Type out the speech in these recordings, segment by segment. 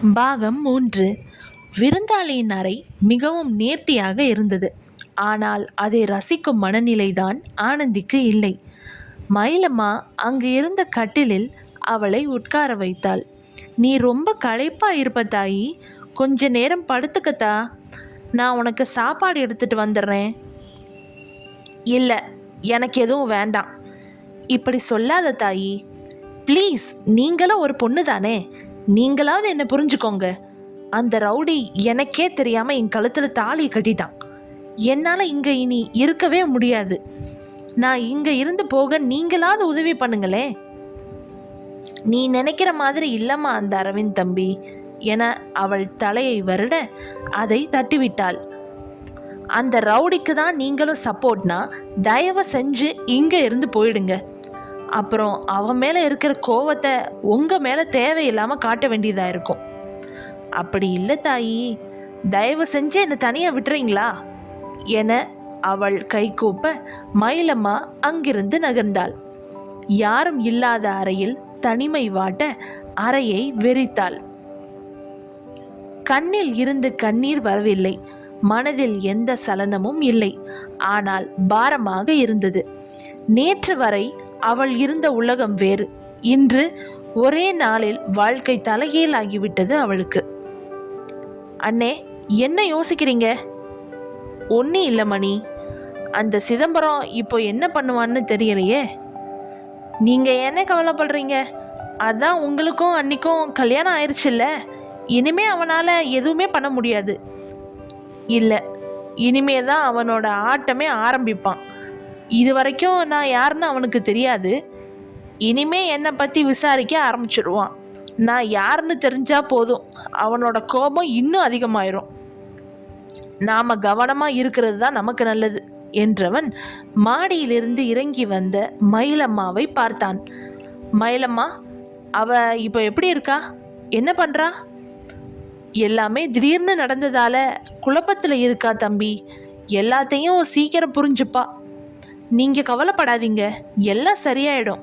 பாகம் 3. விருந்தாளியின் அறை மிகவும் நேர்த்தியாக இருந்தது. ஆனால் அதை ரசிக்கும் மனநிலைதான் ஆனந்திக்கு இல்லை. மயிலம்மா அங்கு இருந்த கட்டிலில் அவளை உட்கார வைத்தாள். நீ ரொம்ப களைப்பா இருப்ப தாயி, கொஞ்ச நேரம் படுத்துக்கத்தா, நான் உனக்கு சாப்பாடு எடுத்துட்டு வந்துடுறேன். இல்லை, எனக்கு எதுவும் வேண்டாம். இப்படி சொல்லாத தாயி, ப்ளீஸ். நீங்களும் ஒரு பொண்ணு தானே, நீங்களாவது என்னை புரிஞ்சுக்கோங்க. அந்த ரவுடி எனக்கே தெரியாமல் என் கழுத்தில் தாலியை கட்டிட்டான். என்னால் இங்கே இனி இருக்கவே முடியாது. நான் இங்கே இருந்து போக நீங்களாவது உதவி பண்ணுங்களே. நீ நினைக்கிற மாதிரி இல்லைம்மா அந்த அரவிந்த் தம்பி என அவள் தலையை வருட அதை தட்டிவிட்டாள். அந்த ரவுடிக்கு தான் நீங்களும் சப்போர்ட்னா தயவு செஞ்சு இங்கே இருந்து போயிடுங்க. அப்புறம் அவன் மேலே இருக்கிற கோவத்தை உங்கள் மேலே தேவையில்லாமல் காட்ட வேண்டியதாக இருக்கும். அப்படி இல்லை தாயி, தயவு செஞ்சு என்னை தனியாக விட்டுறீங்களா என அவள் கைகூப்ப மயிலம்மா அங்கிருந்து நகர்ந்தாள். யாரும் இல்லாத அறையில் தனிமை வாட்ட அறையை வெறித்தாள். கண்ணில் இருந்து கண்ணீர் வரவில்லை, மனதில் எந்த சலனமும் இல்லை. ஆனால் பாரமாக இருந்தது. நேற்று வரை அவள் இருந்த உலகம் வேறு. இன்று ஒரே நாளில் வாழ்க்கை தலைகீழ் ஆகிவிட்டது அவளுக்கு. அண்ணே, என்ன யோசிக்கிறீங்க? ஒன்றும் இல்லை மணி. அந்த சிதம்பரம் இப்போ என்ன பண்ணுவான்னு தெரியலையே. நீங்கள் என்ன கவலைப்படுறீங்க? அதான் உங்களுக்கும் அன்னைக்கும் கல்யாணம் ஆயிடுச்சுல்ல, இனிமே அவனால் எதுவுமே பண்ண முடியாது. இல்லை, இனிமே தான் அவனோட ஆட்டமே ஆரம்பிப்பான். இது வரைக்கும் நான் யாருன்னு அவனுக்கு தெரியாது. இனிமே என்னை பற்றி விசாரிக்க ஆரம்பிச்சிடுவான். நான் யாருன்னு தெரிஞ்சா போதும், அவனோட கோபம் இன்னும் அதிகமாயிரும். நாம் கவனமாக இருக்கிறது தான் நமக்கு நல்லது என்றவன் மாடியிலிருந்து இறங்கி வந்த மயிலம்மாவை பார்த்தான். மயிலம்மா, அவ இப்போ எப்படி இருக்கா? என்ன பண்ணுறா? எல்லாமே திடீர்னு நடந்ததால் குழப்பத்தில் இருக்கா தம்பி. எல்லாத்தையும் சீக்கிரம் புரிஞ்சுப்பா. நீங்கள் கவலைப்படாதீங்க, எல்லாம் சரியாயிடும்.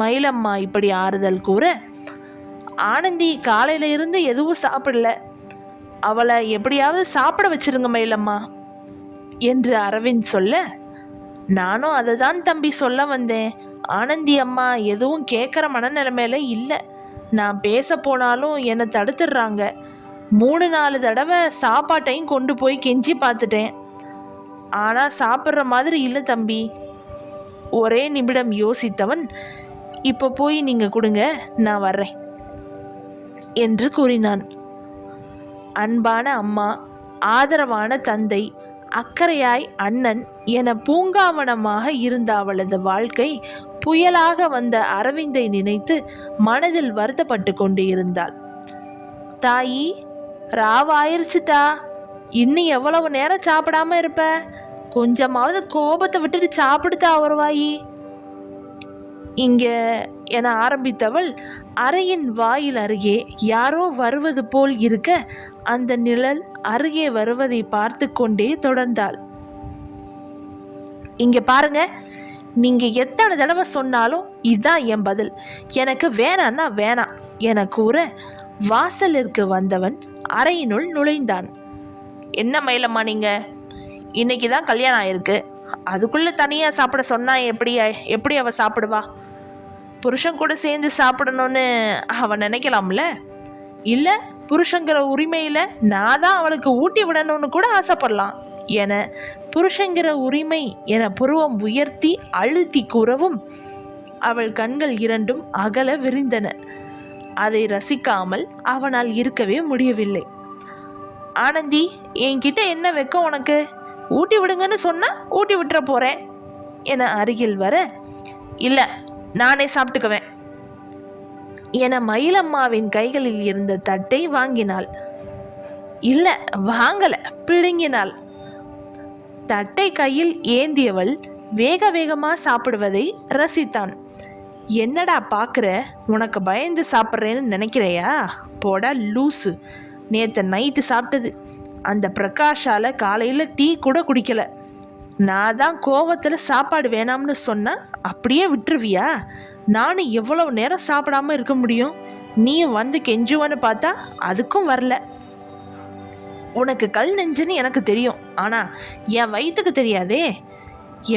மயிலம்மா இப்படி ஆறுதல் கூற, ஆனந்தி காலையில் இருந்து எதுவும் சாப்பிடல, அவளை எப்படியாவது சாப்பிட வச்சிருங்க மயிலம்மா என்று அரவிந்த் சொல்ல, நானும் அதை தான் தம்பி சொல்ல வந்தேன். ஆனந்தி அம்மா எதுவும் கேட்குற மனநிலைமையில இல்லை. நான் பேச போனாலும் என்னை தடுத்துடுறாங்க. 3-4 தடவை சாப்பாட்டையும் கொண்டு போய் கெஞ்சி பார்த்துட்டேன். ஆனால் சாப்பிட்ற மாதிரி இல்லை தம்பி. ஒரே நிமிடம் யோசித்தவன், இப்போ போய் நீங்கள் கொடுங்க, நான் வர்றேன் என்று கூறினான். அன்பான அம்மா, ஆதரவான தந்தை, அக்கறையாய் அண்ணன் என பூங்காவனமாக இருந்த அவளது வாழ்க்கை புயலாக வந்த அரவிந்தை நினைத்து மனதில் வருத்தப்பட்டு கொண்டு இருந்தாள். தாயி, ராவாயிருச்சுதா, இன்னும் எவ்வளவு நேரம் சாப்பிடாம இருப்ப? கொஞ்சமாவது கோபத்தை விட்டுட்டு சாப்பிடுதா வருவாயி இங்க என ஆரம்பித்தவள் அறையின் வாயில் அருகே யாரோ வருவது போல் இருக்க அந்த நிழல் அருகே வருவதை பார்த்து கொண்டே தொடர்ந்தாள். இங்க பாருங்க, நீங்க எத்தனை தடவை சொன்னாலும் இதுதான் என் பதில். எனக்கு வேணான்னா வேணாம் என கூற வாசலிற்கு வந்தவன் அறையினுள் நுழைந்தான். என்ன மயிலம்மா, நீங்க இன்னைக்கு தான் கல்யாணம் ஆயிருக்கு, அதுக்குள்ளே தனியாக சாப்பிட சொன்னால் எப்படி அவள் சாப்பிடுவா? புருஷன் கூட சேர்ந்து சாப்பிடணும்னு அவன் நினைக்கலாம்ல. இல்லை, புருஷங்கிற உரிமையில் நான் தான் அவளுக்கு ஊட்டி விடணும்னு கூட ஆசைப்படலாம் என புருஷங்கிற உரிமை என புருவம் உயர்த்தி அழுத்தி கூறவும் அவள் கண்கள் இரண்டும் அகல விரிந்தன. அதை ரசிக்காமல் அவனால் இருக்கவே முடியவில்லை. ஆனந்தி, என்கிட்ட என்ன வெக்கம் உனக்கு? ஊட்டி விடுங்கன்னு சொன்னால் ஊட்டி விட்டுற போகிறேன் என அருகில் வர, இல்லை நானே சாப்பிட்டுக்குவேன் என மயிலம்மாவின் கைகளில் இருந்த தட்டை வாங்கினாள். இல்லை வாங்கலை, பிடுங்கினாள். தட்டை கையில் ஏந்தியவள் வேக வேகமாக சாப்பிடுவதை ரசித்தான். என்னடா பார்க்குற, உனக்கு பயந்து சாப்பிட்றேன்னு நினைக்கிறையா? போடா லூசு. நேற்று நைட்டு சாப்பிட்டது. அந்த பிரகாஷால் காலையில் டீ கூட குடிக்கலை. நான் தான் கோவத்தில் சாப்பாடு வேணாம்னு சொன்னேன், அப்படியே விட்டுருவியா? நானும் எவ்வளவு நேரம் சாப்பிடாம இருக்க முடியும்? நீயும் வந்து கெஞ்சுவன்னு பார்த்தா அதுக்கும் வரல. உனக்கு கல் நெஞ்சுன்னு எனக்கு தெரியும், ஆனால் என் வயிற்றுக்கு தெரியாதே.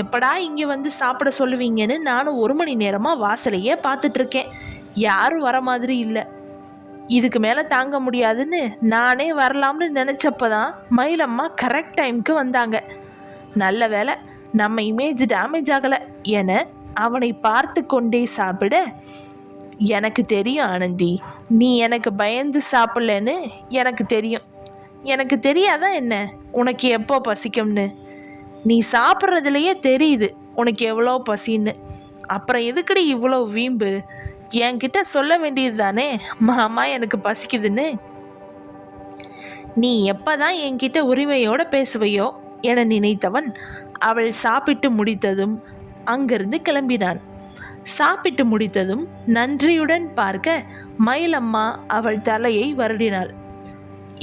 எப்படா இங்கே வந்து சாப்பிட சொல்லுவீங்கன்னு நானும் 1 மணி நேரமாக வாசலையே பார்த்துட்ருக்கேன். யாரும் வர மாதிரி இல்லை. இதுக்கு மேலே தாங்க முடியாதுன்னு நானே வரலாம்னு நினச்சப்பதான் மயிலம்மா கரெக்ட் டைமுக்கு வந்தாங்க. நல்ல வேலை நம்ம இமேஜ் டேமேஜ் ஆகலை என அவனை பார்த்து கொண்டே சாப்பிட, எனக்கு தெரியும் ஆனந்தி, நீ எனக்கு பயந்து சாப்பிடலன்னு எனக்கு தெரியும். எனக்கு தெரியாதா என்ன உனக்கு எப்போ பசிக்கும்னு? நீ சாப்பிட்றதுலையே தெரியுது உனக்கு எவ்வளோ பசின்னு. அப்புறம் எதுக்குடி இவ்வளோ வீம்பு? என்கிட்ட சொல்ல வேண்டியது தானே, மாமா எனக்கு பசிக்குதுன்னு. நீ எப்போதான் என்கிட்ட உரிமையோடு பேசுவையோ என நினைத்தவன் அவள் சாப்பிட்டு முடித்ததும் அங்கிருந்து கிளம்பினான். சாப்பிட்டு முடித்ததும் நன்றியுடன் பார்க்க மயிலம்மா அவள் தலையை வருடினாள்.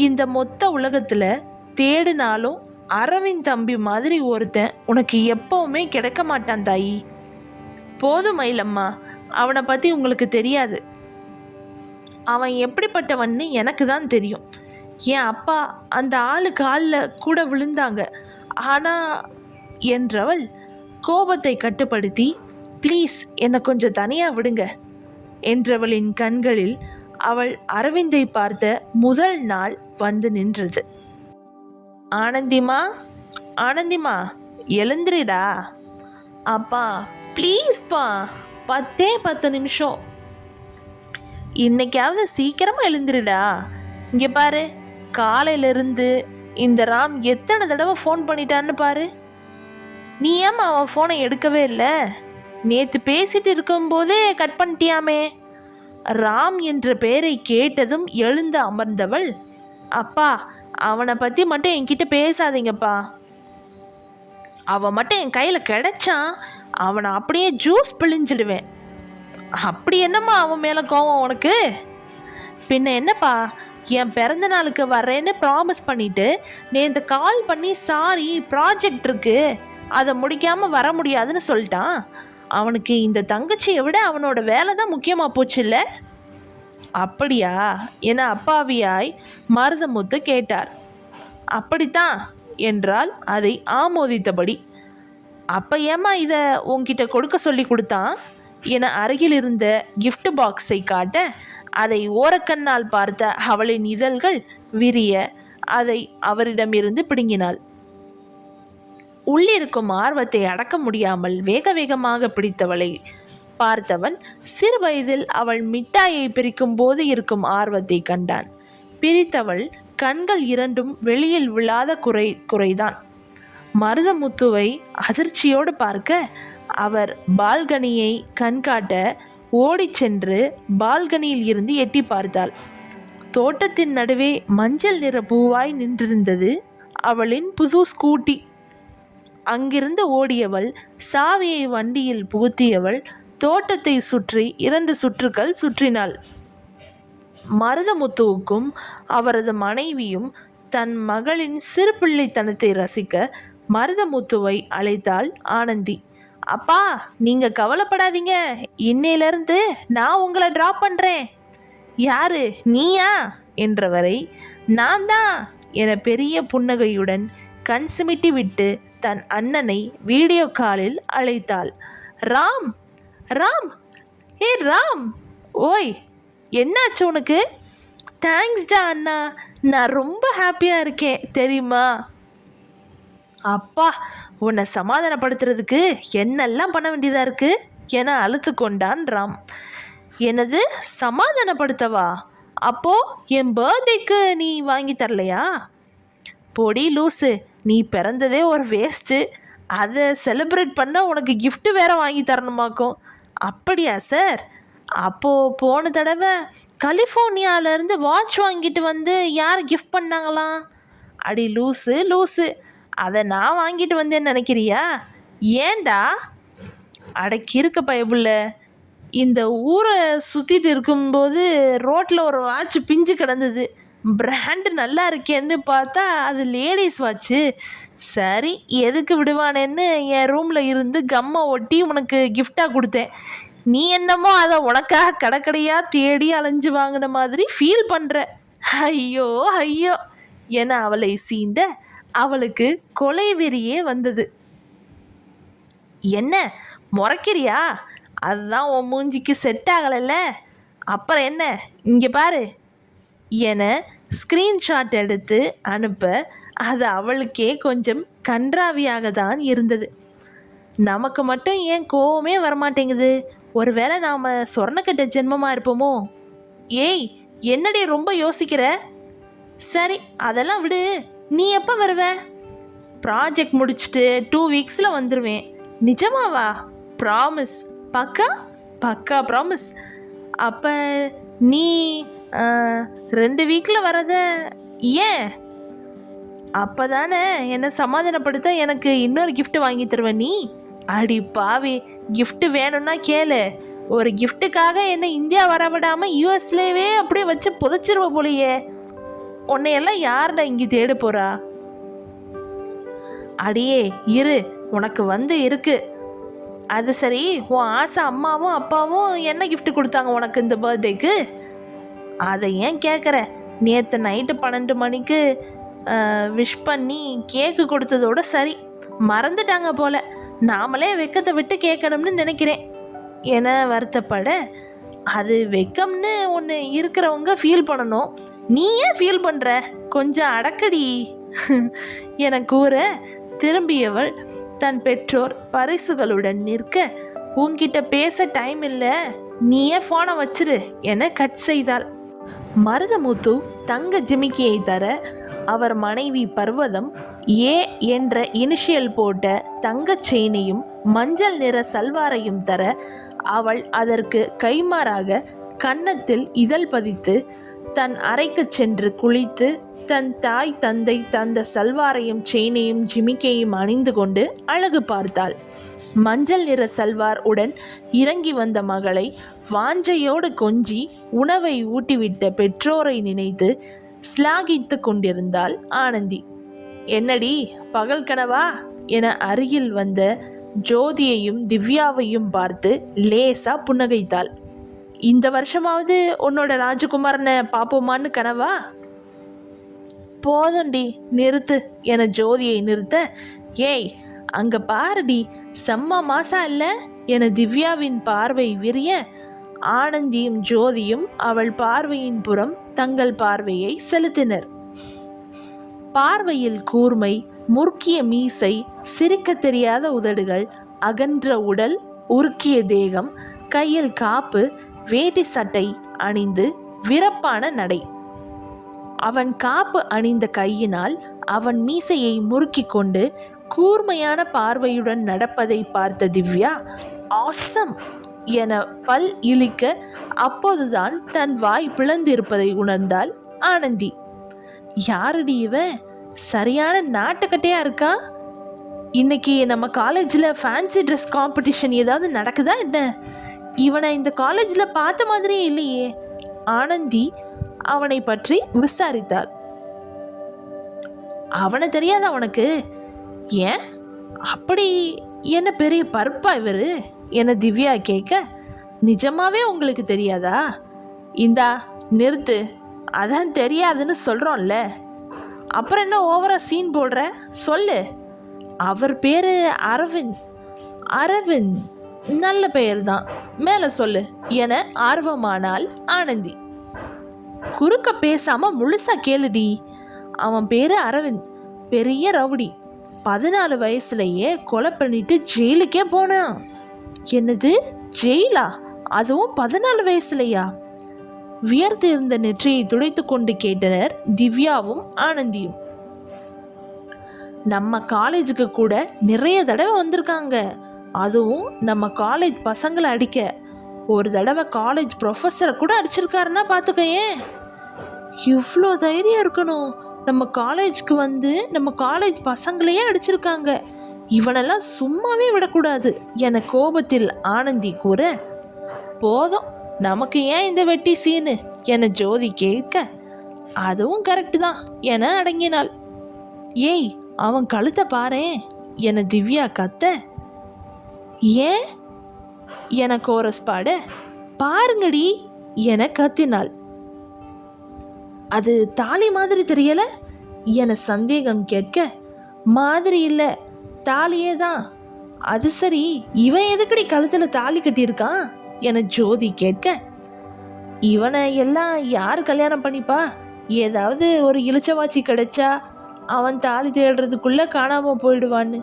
இந்த மொத்த உலகத்தில் தேடினாலும் அரவிந்த் தம்பி மாதிரி ஒருத்தன் உனக்கு எப்பவுமே கிடைக்க மாட்டான் தாயி. போதும் மயிலம்மா, அவனை பற்றி உங்களுக்கு தெரியாது. அவன் எப்படிப்பட்டவன்னு எனக்கு தான் தெரியும். என் அப்பா அந்த ஆளு காலில் கூட விழுந்தாங்க. ஆனால் என்றவள் கோபத்தை கட்டுப்படுத்தி, ப்ளீஸ் என்னை கொஞ்சம் தனியாக விடுங்க என்றவளின் கண்களில் அவள் அரவிந்தை பார்த்த முதல் நாள் வந்து நின்றது. ஆனந்திமா, ஆனந்திமா, எழுந்திரிடா. அப்பா ப்ளீஸ்ப்பா, 10 நிமிஷம், இன்னைக்காவது சீக்கிரமாக எழுந்திரிடா. இங்கே பாரு, காலையிலேருந்து இந்த ராம் எத்தனை தடவை ஃபோன் பண்ணிட்டான்னு பாரு. நீ ஏம்மா அவன் ஃபோனை எடுக்கவே இல்லை? நேற்று பேசிட்டு இருக்கும்போதே கட் பண்ணிட்டியாமே. ராம் என்ற பெயரை கேட்டதும் எழுந்து அமர்ந்தவள், அப்பா அவனை பற்றி மட்டும் என்கிட்ட பேசாதீங்கப்பா. அவன் மட்டும் என் கையில் கிடைச்சான், அவனை அப்படியே ஜூஸ் பிழிஞ்சிடுவேன். அப்படி என்னம்மா அவன் மேலே கோவம் உனக்கு? பின்ன என்னப்பா, என் பிறந்த நாளுக்கு வர்றேன்னு ப்ராமிஸ் பண்ணிவிட்டு நேற்று கால் பண்ணி சாரி ப்ராஜெக்ட் இருக்கு அதை முடிக்காமல் வர முடியாதுன்னு சொல்லிட்டான். அவனுக்கு இந்த தங்கச்சியை விட அவனோட வேலை தான் முக்கியமாக போச்சு இல்லை? அப்படியா என அப்பாவியாய் மருதமுத்து கேட்டார். அப்படித்தான் என்றால் அதை ஆமோதித்தபடி. அப்போ ஏம்மா இதை உன்கிட்ட கொடுக்க சொல்லி கொடுத்தான் என அருகில் இருந்த கிஃப்ட் பாக்ஸை காட்ட, அதை ஓரக்கண்ணால் பார்த்த அவளின் இதழ்கள் விரிய அதை அவரிடமிருந்து பிடுங்கினாள். உள்ளிருக்கும் ஆர்வத்தை அடக்க முடியாமல் வேக வேகமாக பிடித்தவளை பார்த்தவன் சிறு வயதில் அவள் மிட்டாயை பிரிக்கும் போது இருக்கும் ஆர்வத்தை கண்டான். பிரித்தவள் கண்கள் இரண்டும் வெளியில் விழாத குறைதான். மருதமுத்துவை அதிர்ச்சியோடு பார்க்க அவர் பால்கனியை கண்காட்ட ஓடிச் சென்று பால்கனியில் இருந்து எட்டி பார்த்தாள். தோட்டத்தின் நடுவே மஞ்சள் நிற பூவாய் நின்றிருந்தது அவளின் புது ஸ்கூட்டி. அங்கிருந்து ஓடியவள் சாவியை வண்டியில் புகுத்தியவள் தோட்டத்தை சுற்றி 2 சுற்றுக்கள் சுற்றினாள். மருதமுத்துவுக்கும் அவரது மனைவியும் தன் மகளின் சிறு பிள்ளைத்தனத்தை ரசிக்க மருதமுத்துவை அழைத்தாள் ஆனந்தி. அப்பா நீங்கள் கவலைப்படாதீங்க, இன்னையிலேருந்து நான் உங்களை ட்ராப் பண்ணுறேன். யாரு, நீயா என்றவரை நான் தான் என பெரிய புன்னகையுடன் கண் சிமிட்டி விட்டு தன் அண்ணனை வீடியோ காலில் அழைத்தாள். ராம், ராம், ஏ ராம், ஓய் என்னாச்சு உனக்கு? தேங்க்ஸ்டா அண்ணா, நான் ரொம்ப ஹாப்பியாக இருக்கேன் தெரியுமா? அப்பா உன்னை சமாதானப்படுத்துறதுக்கு என்னெல்லாம் பண்ண வேண்டியதாக இருக்குது என அழுத்து கொண்டான் ராம். எனது சமாதானப்படுத்தவா? அப்போது என் பர்த்டேக்கு நீ வாங்கி தரலையா? பொடி லூஸு, நீ பிறந்ததே ஒரு வேஸ்ட்டு, அதை செலிப்ரேட் பண்ண உனக்கு கிஃப்ட்டு வேறு வாங்கி தரணுமாக்கும். அப்படியா சார்? அப்போது போன தடவை கலிஃபோர்னியாவிலேருந்து வாட்ச் வாங்கிட்டு வந்து யார் கிஃப்ட் பண்ணாங்களாம்? அடி லூஸு லூஸு, அதை நான் வாங்கிட்டு வந்தேன்னு நினைக்கிறியா? ஏண்டா? அடக்கிருக்க பயப்புள்ள, இந்த ஊரை சுற்றிட்டு இருக்கும்போது ரோட்டில் ஒரு வாட்ச் பிஞ்சு கிடந்தது. பிராண்டு நல்லா இருக்கேன்னு பார்த்தா அது லேடிஸ் வாட்ச்சு. சரி எதுக்கு விடுவானேன்னு என் ரூமில் இருந்து கம்மை ஒட்டி உனக்கு கிஃப்டாக கொடுத்தேன். நீ என்னமோ அதை உனக்காக கடைக்கடையாக தேடி அலைஞ்சு வாங்கின மாதிரி ஃபீல் பண்ணுற. ஐயோ ஐயோ என அவளை சீண்ட அவளுக்கு கொலை வெறியே வந்தது. என்ன முறைக்கிறியா? அதுதான் உன் மூஞ்சிக்கு செட் ஆகலைல்ல, அப்புறம் என்ன, இங்கே பாரு என ஸ்க்ரீன்ஷாட் எடுத்து அனுப்ப அது அவளுக்கே கொஞ்சம் கன்றாவியாக தான் இருந்தது. நமக்கு மட்டும் ஏன் கோவமே வரமாட்டேங்குது? ஒருவேளை நாம் சொர்ணக்கட்ட ஜென்மமாக இருப்போமோ? ஏய், என்னடி ரொம்ப யோசிக்கிற? சரி அதெல்லாம் விடு, நீ எப்போ வருவ? ப்ராஜெக்ட் முடிச்சுட்டு 2 வீக்ஸில் வந்துடுவேன். நிஜமாவா? ப்ராமிஸ்? பக்கா? பக்கா ப்ராமிஸ். அப்போ நீ 2 வீக்கில் வரத ஏன்? அப்போ தானே என்னை சமாதானப்படுத்த எனக்கு இன்னொரு gift வாங்கி தருவேன் நீ. அடி பாவி, gift வேணும்னா கேளு. ஒரு கிஃப்ட்டுக்காக என்னை இந்தியா வரவிடாமல் யூஎஸ்லேயே அப்படியே வச்சு புதைச்சிருவ போலையே. உன்னையெல்லாம் யார்டா இங்கே தேட போகிறா? அடியே இரு, உனக்கு வந்து இருக்கு. அது சரி, உன் ஆசை அம்மாவும் அப்பாவும் என்ன கிஃப்ட் கொடுத்தாங்க உனக்கு இந்த பர்த்டேக்கு? அதை ஏன் கேட்குற? நேற்று நைட்டு 12 மணிக்கு விஷ் பண்ணி கேக்கு கொடுத்ததோட சரி, மறந்துட்டாங்க போல. நாமளே வெக்கத்தை விட்டு கேட்கணும்னு நினைக்கிறேன் என வருத்தப்பட, அது வெக்கம்னு ஒன்று இருக்கிறவங்க ஃபீல் பண்ணணும், நீ ஏன் ஃபீல் பண்ணுற? கொஞ்சம் அடக்கடி என கூற திரும்பியவள் தன் பெற்றோர் பரிசுகளுடன் நிற்க, உன்கிட்ட பேச டைம் இல்லை, நீயே ஃபோனை வச்சிரு என கட் செய்தாள். மருதமுத்து தங்க ஜிமிக்கியை தர அவர் மனைவி பர்வதம் ஏ என்ற இனிஷியல் போட்ட தங்க செயினையும் மஞ்சள் நிற சல்வாரையும் தர அவள் அதற்கு கைமாறாக கன்னத்தில் இதழ் பதித்து தன் அறைக்கு சென்று குளித்து தன் தாய் தந்தை தந்த சல்வாரையும் செயினையும் ஜிமிக்கையும் அணிந்து கொண்டு அழகு பார்த்தாள். மஞ்சள் நிற சல்வார் உடன் இறங்கி வந்த மகளை வாஞ்சையோடு கொஞ்சி உணவை ஊட்டிவிட்ட பெற்றோரை நினைத்து ஸ்லாகித்து கொண்டிருந்தாள் ஆனந்தி. என்னடி பகல் கனவா என அருகில் வந்த ஜோதியையும் திவ்யாவையும் பார்த்து லேசா புன்னகைத்தாள். இந்த வருஷமாவது உன்னோட ராஜகுமாரனை பார்ப்போமான்னு கனவா? போதுண்டி நிறுத்து என ஜோதியை நிறுத்த, ஏய் அங்கே பாருடி செம்ம மாசா இல்லை என திவ்யாவின் பார்வை விரிய, ஆனந்தியும் ஜோதியும் அவள் பார்வையின் புறம் தங்கள் பார்வையை செலுத்தினர். பார்வையில் கூர்மை, முறுக்கிய மீசை, சிரிக்க தெரியாத உதடுகள், அகன்ற உடல், உருக்கிய தேகம், கையில் காப்பு, வேட்டி சட்டை அணிந்து விறப்பான நடை. அவன் காப்பு அணிந்த கையினால் அவன் மீசையை முறுக்கி கொண்டு கூர்மையான பார்வையுடன் நடப்பதை பார்த்த திவ்யா ஆசம் என பல் இழிக்க, அப்போதுதான் தன் வாய் பிளந்திருப்பதை உணர்ந்தாள் ஆனந்தி. யாருடி இவன்? சரியான நாட்டுக்கட்டையா இருக்கா? இன்னைக்கு நம்ம காலேஜில் ஃபேன்சி ட்ரெஸ் காம்படிஷன் ஏதாவது நடக்குதா என்ன? இவனை இந்த காலேஜில் பார்த்த மாதிரியே இல்லையே. ஆனந்தி அவனை பற்றி விசாரித்தாள். அவனை தெரியாதா உனக்கு? ஏன் அப்படி என்ன பெரிய பருப்பா இவர் என திவ்யா கேட்க, நிஜமாவே உங்களுக்கு தெரியாதா? இந்தா நிறுத்து, அதான் தெரியாதுன்னு சொல்கிறோம்ல, அப்புறம் என்ன ஓவரா சீன் போடுற? சொல்லு. அவர் பேர் அரவிந்த். அரவிந்த் நல்ல பெயர் தான், மேலே சொல்லு என ஆர்வமானாள் ஆனந்தி. குறுக்க பேசாமல் முழுசா கேளுடி. அவன் பேர் அரவிந்த், பெரிய ரவுடி. 14 வயசுலையே கொலை பண்ணிட்டு ஜெயிலுக்கே போனான். என்னது ஜெயிலா? அதுவும் 14 வயசுலையா? வியர்த்து இருந்த நெற்றியை துடைத்து கொண்டு கேட்டனர் திவ்யாவும் ஆனந்தியும். நம்ம காலேஜுக்கு கூட நிறைய தடவை வந்திருக்காங்க, அதுவும் நம்ம காலேஜ் பசங்களை அடிக்க. ஒரு தடவை காலேஜ் ப்ரொஃபஸரை கூட அடிச்சிருக்காருன்னா பார்த்துக்கேன். இவ்வளோ தைரியம் இருக்கணும். நம்ம காலேஜ்க்கு வந்து நம்ம காலேஜ் பசங்களையே அடிச்சிருக்காங்க. இவனெல்லாம் சும்மாவே விடக்கூடாது என கோபத்தில் ஆனந்தி கூற, போதும் நமக்கு ஏன் இந்த வெட்டி சீனு என ஜோதி கேட்க, அதுவும் கரெக்டு தான் என அடங்கினாள். ஏய் அவன் கழுத்தை பாரேன் என திவ்யா கத்த, ஏன் என கோரஸ் பாட, பாருங்கடி என கத்தினாள். அது தாலி மாதிரி தெரியல என சந்தேகம் கேட்க, மாதிரி இல்லை, தாலியே தான். அது சரி, இவன் எதுக்கடி கழுத்தில் தாலி கட்டியிருக்கான் என ஜோதி கேட்க, இவனை எல்லாம் யார் கல்யாணம் பண்ணிப்பா? ஏதாவது ஒரு இளிச்சவாச்சி கிடைச்சா அவன் தாலி தேடுறதுக்குள்ளே காணாமல் போயிடுவான்னு,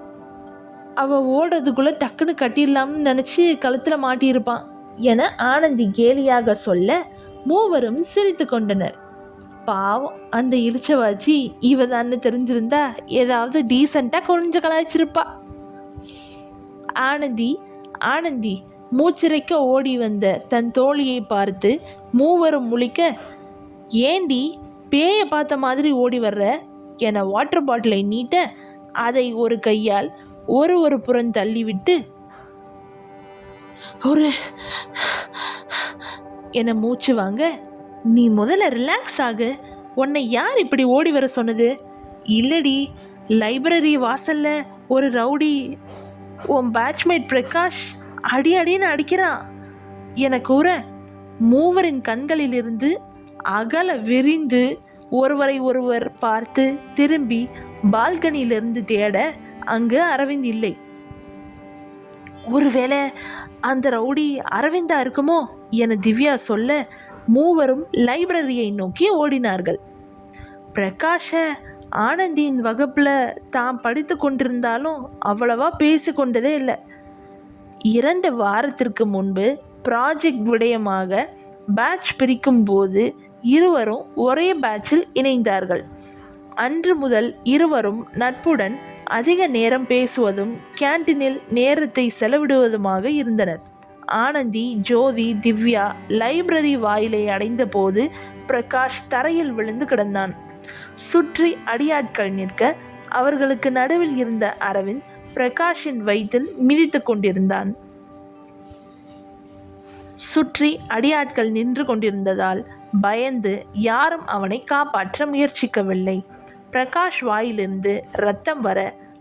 அவள் ஓடுறதுக்குள்ளே டக்குன்னு கட்டிடலாம்னு நினச்சி கழுத்தில் மாட்டியிருப்பான் என ஆனந்தி கேலியாக சொல்ல மூவரும் சிரித்து கொண்டனர். பாவம், அந்த இளிச்சவாச்சி இவ தான்னு தெரிஞ்சிருந்தா ஏதாவது டீசெண்டாக கொஞ்சம் கலாய்ச்சிருப்பா. ஆனந்தி மூச்சிறைக்க ஓடி வந்த தன் தோழியை பார்த்து மூவரும் முழிக்க, ஏண்டி பேயை பார்த்த மாதிரி ஓடி வர்ற என வாட்டர் பாட்டிலை நீட்ட அதை ஒரு கையால் ஒரு புறம் தள்ளிவிட்டு ஒரு என மூச்சு வாங்க, நீ முதல்ல ரிலாக்ஸ் ஆகு, உன்னை யார் இப்படி ஓடி வர சொன்னது? இல்லடி, லைப்ரரி வாசல்ல ஒரு ரவுடி உன் பேட்ச்மேட் பிரகாஷ் அடின்னு அடிக்கிறான் என கூற மூவரின் கண்களிலிருந்து அகல விரிந்து ஒருவர் பார்த்து திரும்பி பால்கனியிலிருந்து தேட அங்கு அரவிந்த் இல்லை. ஒருவேளை அந்த ரவுடி அரவிந்தா இருக்குமோ என திவ்யா சொல்ல மூவரும் லைப்ரரியை நோக்கி ஓடினார்கள். பிரகாஷ ஆனந்தியின் வகுப்பில் தாம் படித்து கொண்டிருந்தாலும் அவ்வளவா பேசி கொண்டதே இல்லை. 2 வாரத்திற்கு முன்பு ப்ராஜெக்ட் விடயமாக பேட்ச் பிரிக்கும் போது இருவரும் ஒரே பேட்சில் இணைந்தார்கள். அன்று முதல் இருவரும் நட்புடன் அதிக நேரம் பேசுவதும் கேன்டீனில் நேரத்தை செலவிடுவதுமாக இருந்தனர். ஆனந்தி, ஜோதி, திவ்யா லைப்ரரி வாயிலை அடைந்த போது பிரகாஷ் தரையில் விழுந்து கிடந்தான். சுற்றி அடியாட்கள் நிற்க அவர்களுக்கு நடுவில் இருந்த அரவிந்த் பிரகாஷின் வயிற்றில் மிதித்து கொண்டிருந்தான். சுற்றி அடியாட்கள் நின்று கொண்டிருந்ததால் பயந்து யாரும் அவனை காப்பாற்ற முயற்சிக்கவில்லை. பிரகாஷ் வாயிலிருந்து இரத்தம் வர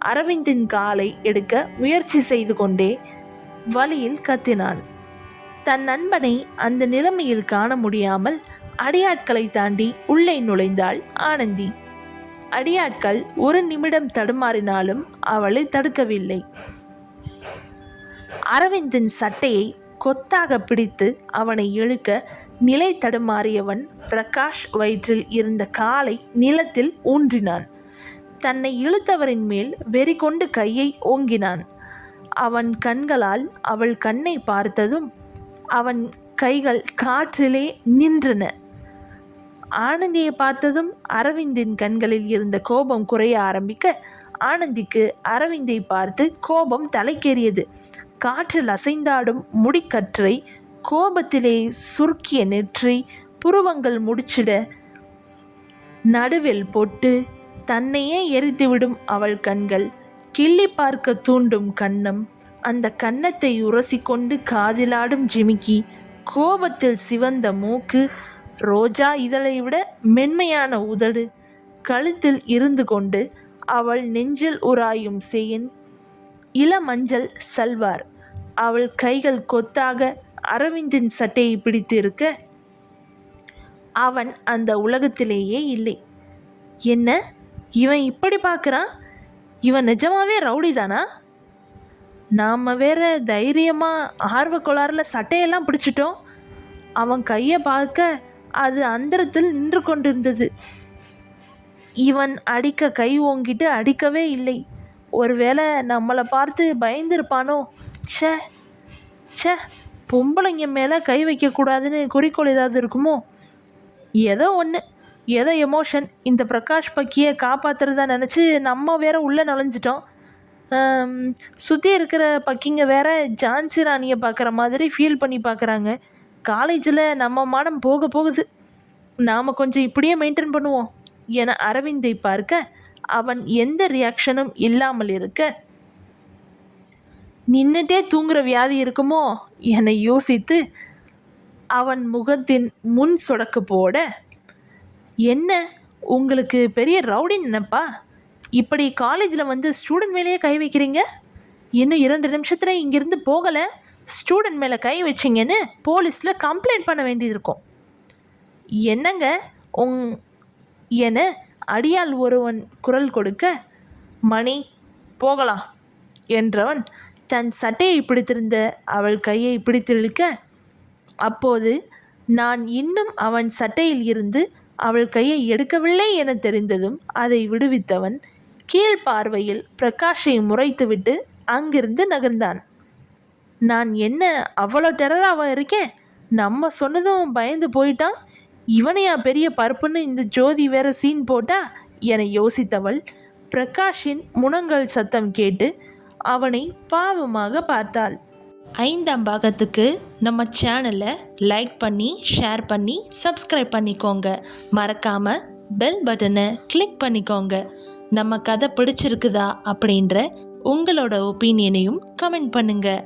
அரவிந்தின் காலை எடுக்க முயற்சி செய்து கொண்டே வழியில் கத்தினான். தன் நண்பனை அந்த நிலைமையில் காண முடியாமல் அடியாட்களை தாண்டி உள்ளே நுழைந்தாள் ஆனந்தி. அடியாட்கள் 1 நிமிடம் தடுமாறினாலும் அவளை தடுக்கவில்லை. அரவிந்தின் சட்டையை கொத்தாக பிடித்து அவனை இழுக்க நிலை தடுமாறியவன் பிரகாஷ் வயிற்றில் இருந்த காலை நிலத்தில் ஊன்றினான். தன்னை இழுத்தவரின் மேல் வெறி கொண்டு கையை ஓங்கினான். அவன் கண்களால் அவள் கண்ணை பார்த்ததும் அவன் கைகள் காற்றிலே நின்றன. ஆனந்தியை பார்த்ததும் அரவிந்தின் கண்களில் இருந்த கோபம் குறைய ஆரம்பிக்க ஆனந்திக்கு அரவிந்தை பார்த்து கோபம் தலைக்கேறியது. காற்றில் அசைந்தாடும் முடிக்கற்றை, கோபத்திலே சுருக்கிய நெற்றி, புருவங்கள் முடிச்சிட, நடுவில் பொட்டு, தன்னையே எரித்துவிடும் அவள் கண்கள், கிள்ளி பார்க்க தூண்டும் கன்னம், அந்த கன்னத்தை உரசிக்கொண்டு காதிலாடும் ஜிமிக்கி, கோபத்தில் சிவந்த மூக்கு, ரோஜா இதழை விட மென்மையான உதடு, கழுத்தில் இருந்து கொண்டு அவள் நெஞ்சில் உராயும் செயின், இளமஞ்சள் சல்வார். அவள் கைகள் கொத்தாக அரவிந்தின் சட்டையை பிடித்திருக்க அவன் அந்த உலகத்திலேயே இல்லை. என்ன, இவன் இப்படி பார்க்குறான்? இவன் நிஜமாவே ரவுடி தானா? நாம் வேற தைரியமாக ஆர்வக்கோளாறில் சட்டையெல்லாம் பிடிச்சிட்டோம். அவன் கையை பார்க்க அது அந்தரத்தில் நின்று கொண்டிருந்தது. இவன் அடிக்க கை ஓங்கிட்டு அடிக்கவே இல்லை. ஒருவேளை நம்மளை பார்த்து பயந்துருப்பானோ? ச்சே ச்சே, பொம்பளைங்க மேலே கை வைக்கக்கூடாதுன்னு குறிக்கோள் ஏதாவது இருக்குமோ? ஏதோ எமோஷன் இந்த பிரகாஷ் பக்கியை காப்பாற்றுறதா நினச்சி நம்ம வேற உள்ளே நுழைஞ்சிட்டோம். சுற்றி இருக்கிற பக்கிங்க வேற ஜான்சி ராணியை பார்க்குற மாதிரி ஃபீல் பண்ணி பார்க்குறாங்க. காலேஜில் நம்ம மானம் போகுது. நாம் கொஞ்சம் இப்படியே மெயின்டைன் பண்ணுவோம் என அரவிந்தை பார்க்க அவன் எந்த ரியாக்ஷனும் இல்லாமல் இருக்க, நின்றுட்டே தூங்குற வியாதி இருக்குமோ என யோசித்து அவன் முகத்தின் முன் சொடக்கு போட, என்ன உங்களுக்கு பெரிய ரவுடி நினைப்பா? இப்படி காலேஜில் வந்து ஸ்டூடெண்ட் மேலேயே கை வைக்கிறீங்க? இன்னும் 2 நிமிஷத்தில் இங்கேருந்து போகலை, ஸ்டூடெண்ட் மேலே கை வச்சிங்கன்னு போலீஸில் கம்ப்ளைண்ட் பண்ண வேண்டியிருக்கும். என்னங்க என அடியாள் ஒருவன் குரல் கொடுக்க, மணி போகலாம் என்றவன் தன் சட்டையை பிடித்திருந்த அவள் கையை பிடித்திழுக்க, அப்போது நான் இன்னும் அவன் சட்டையில் இருந்து அவள் கையை எடுக்கவில்லை என தெரிந்ததும் அதை விடுவித்தவன் கீழ்பார்வையில் பிரகாஷை முறைத்துவிட்டு அங்கிருந்து நகர்ந்தான். நான் என்ன அவ்வளோ டெரராக இருக்கேன்? நம்ம சொன்னதும் பயந்து போயிட்டான். இவனையா பெரிய பருப்புன்னு இந்த ஜோதி வேற சீன் போட்டா என யோசித்தவள் பிரகாஷின் முனங்கல் சத்தம் கேட்டு அவனை பாவமாக பார்த்தாள். 5ஆம் பாகத்துக்கு நம்ம சேனலை லைக் பண்ணி, ஷேர் பண்ணி, சப்ஸ்கிரைப் பண்ணிக்கோங்க. மறக்காமல் பெல் பட்டனை கிளிக் பண்ணிக்கோங்க. நம்ம கதை பிடிச்சிருக்குதா அப்படின்ற உங்களோட ஒப்பீனியனையும் கமெண்ட் பண்ணுங்கள்.